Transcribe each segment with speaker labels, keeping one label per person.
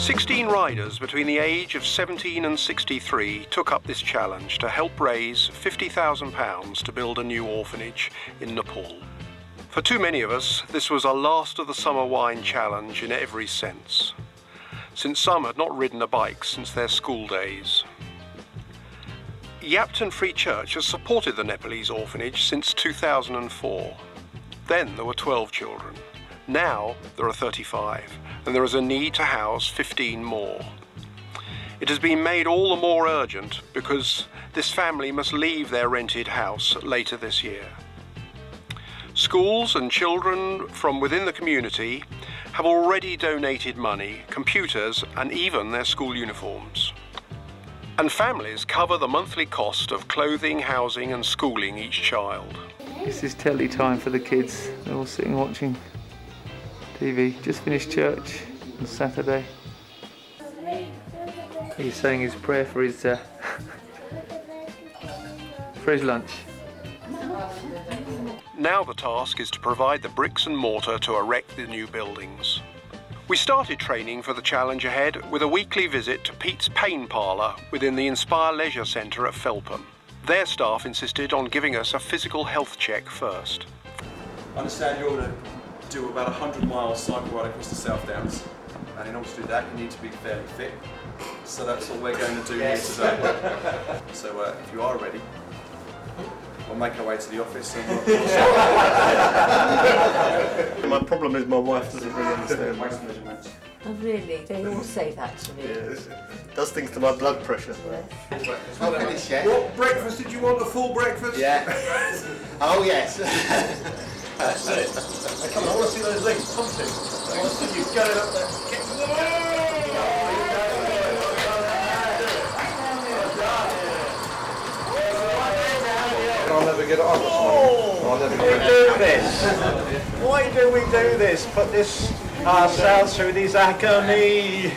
Speaker 1: 16 riders between the age of 17 and 63 took up this challenge to help raise £50,000 to build a new orphanage in Nepal. For too many of us, this was a last of the summer wine challenge in every sense, since some had not ridden a bike since their school days. Yapton Free Church has supported the Nepalese orphanage since 2004. Then there were 12 children. Now there are 35, and there is a need to house 15 more. It has been made all the more urgent because this family must leave their rented house later this year. Schools and children from within the community have already donated money, computers, and even their school uniforms. And families cover the monthly cost of clothing, housing and schooling each child.
Speaker 2: This is telly time for the kids. They're all sitting watching TV. Just finished church on Saturday. He's saying his prayer for his lunch.
Speaker 1: Now the task is to provide the bricks and mortar to erect the new buildings. We started training for the challenge ahead with a weekly visit to Pete's Pain Parlour within the Inspire Leisure Centre at Felpham. Their staff insisted on giving us a physical health check first.
Speaker 3: I understand you're going to do about 100 miles cycle ride across the South Downs, and in order to do that you need to be fairly fit, so that's all we're going to do here today. So if you are ready, we'll make our way to the office and
Speaker 4: My problem is my wife doesn't really understand waist measurements.
Speaker 5: Oh really? They all say that to me.
Speaker 4: Yeah, does things to my blood pressure.
Speaker 5: Yes.
Speaker 6: It's not finished yet.
Speaker 3: What breakfast did you want? A full breakfast?
Speaker 6: Yeah. Oh yes.
Speaker 4: That's it. Come on, I want to see those legs. Come to. I want to see you going up there. I'll never get it on. I'll never get it on.
Speaker 7: Do this? Why do we do this? Put this ourselves through this agony.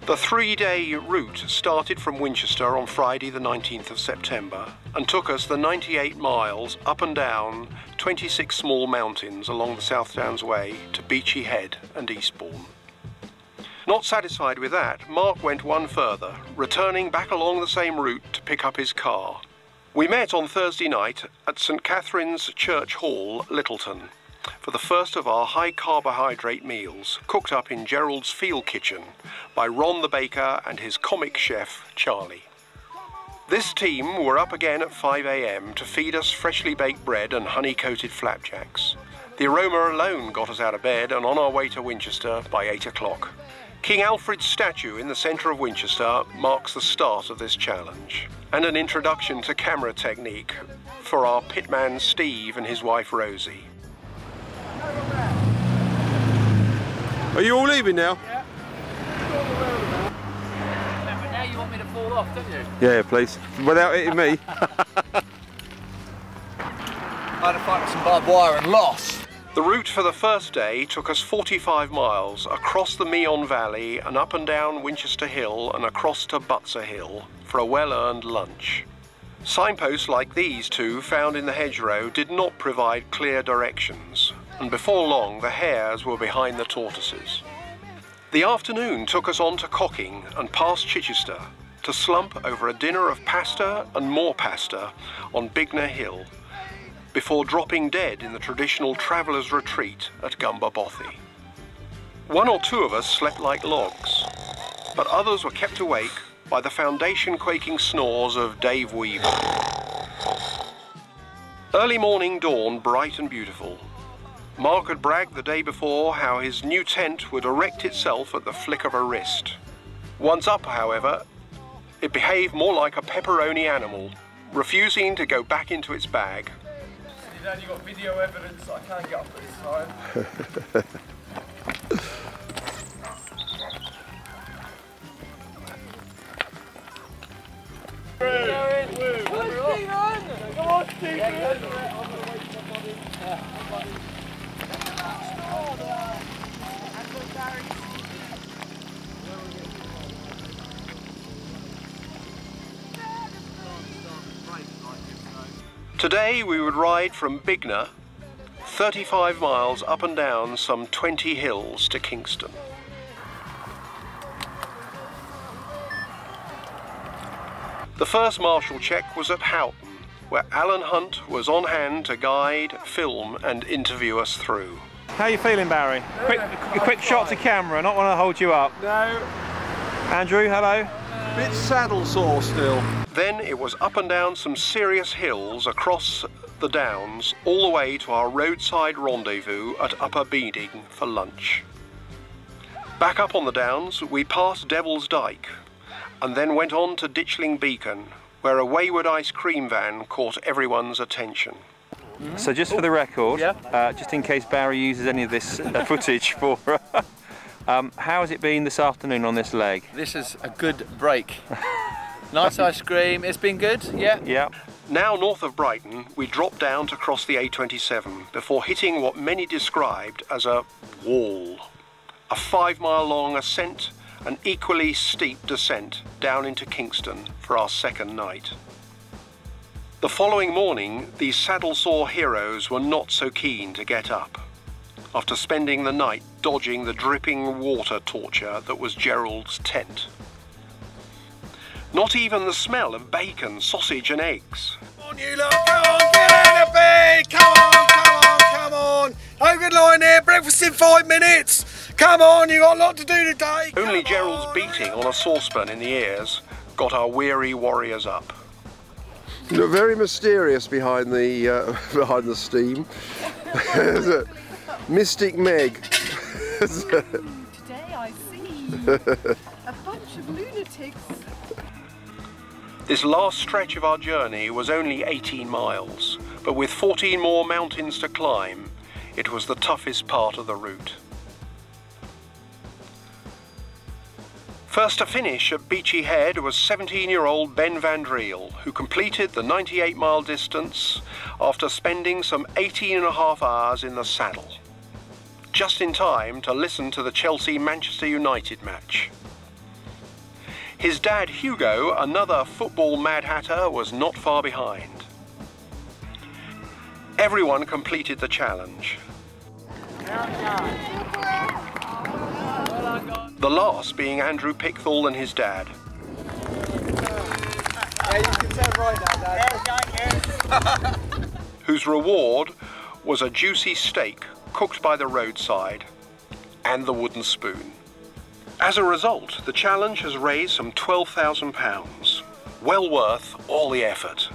Speaker 1: The three-day route started from Winchester on Friday the 19th of September and took us the 98 miles up and down 26 small mountains along the South Downs Way to Beachy Head and Eastbourne. Not satisfied with that, Mark went one further, returning back along the same route to pick up his car. We met on Thursday night at St Catherine's Church Hall, Littleton, for the first of our high-carbohydrate meals, cooked up in Gerald's Field Kitchen by Ron the baker and his comic chef, Charlie. This team were up again at 5 AM to feed us freshly baked bread and honey-coated flapjacks. The aroma alone got us out of bed and on our way to Winchester by 8 o'clock. King Alfred's statue in the centre of Winchester marks the start of this challenge, and an introduction to camera technique for our pitman Steve and his wife Rosie.
Speaker 3: Are you all leaving now?
Speaker 8: Yeah. But now you want me to fall off, don't you?
Speaker 3: Yeah, please. Without hitting me.
Speaker 8: I had to fight with some barbed wire and lost.
Speaker 1: The route for the first day took us 45 miles across the Meon Valley and up and down Winchester Hill and across to Butser Hill for a well-earned lunch. Signposts like these two found in the hedgerow did not provide clear directions, and before long the hares were behind the tortoises. The afternoon took us on to Cocking and past Chichester to slump over a dinner of pasta and more pasta on Bignor Hill, before dropping dead in the traditional traveller's retreat at Gumber Bothy. One or two of us slept like logs, but others were kept awake by the foundation-quaking snores of Dave Weaver. Early morning dawned bright and beautiful. Mark had bragged the day before how his new tent would erect itself at the flick of a wrist. Once up, however, it behaved more like a pepperoni animal, refusing to go back into its bag.
Speaker 8: You've only got video evidence that I can't get up at this time. Come on, Stephen!
Speaker 1: Today we would ride from Bignor, 35 miles up and down some 20 hills to Kingston. The first marshal check was at Houghton, where Alan Hunt was on hand to guide, film and interview us through.
Speaker 2: How are you feeling, Barry? Quick shot to camera, not want to hold you up.
Speaker 3: No.
Speaker 2: Andrew, hello.
Speaker 3: Bit saddle sore still.
Speaker 1: Then it was up and down some serious hills across the downs, all the way to our roadside rendezvous at Upper Beeding for lunch. Back up on the downs, we passed Devil's Dyke, and then went on to Ditchling Beacon, where a wayward ice cream van caught everyone's attention.
Speaker 2: So just for the record, just in case Barry uses any of this footage for how has it been this afternoon on this leg?
Speaker 9: This is a good break. Nice ice cream, it's been good, yeah?
Speaker 2: Yeah.
Speaker 1: Now north of Brighton, we dropped down to cross the A27 before hitting what many described as a wall. A 5-mile long ascent and equally steep descent down into Kingston for our second night. The following morning, these saddle-sore heroes were not so keen to get up, after spending the night dodging the dripping water torture that was Gerald's tent. Not even the smell of bacon, sausage and eggs.
Speaker 8: Come on, you lot, come on, get out of bed! Come on, come on, come on! Hogan line here, breakfast in 5 minutes! Come on, you got a lot to do today!
Speaker 1: Only Gerald's beating on a saucepan in the ears got our weary warriors up.
Speaker 10: You look very mysterious behind the steam. Mystic Meg.
Speaker 11: Today I see a bunch of lunatics.
Speaker 1: This last stretch of our journey was only 18 miles, but with 14 more mountains to climb, it was the toughest part of the route. First to finish at Beachy Head was 17-year-old Ben Van Driel, who completed the 98-mile distance after spending some 18.5 hours in the saddle. Just in time to listen to the Chelsea-Manchester United match. His dad Hugo, another football mad hatter, was not far behind. Everyone completed the challenge. The last being Andrew Pickthall and his dad.
Speaker 8: Yeah, you can tell right now, Dad.
Speaker 1: Whose reward was a juicy steak cooked by the roadside and the wooden spoon. As a result, the challenge has raised some £12,000, well worth all the effort.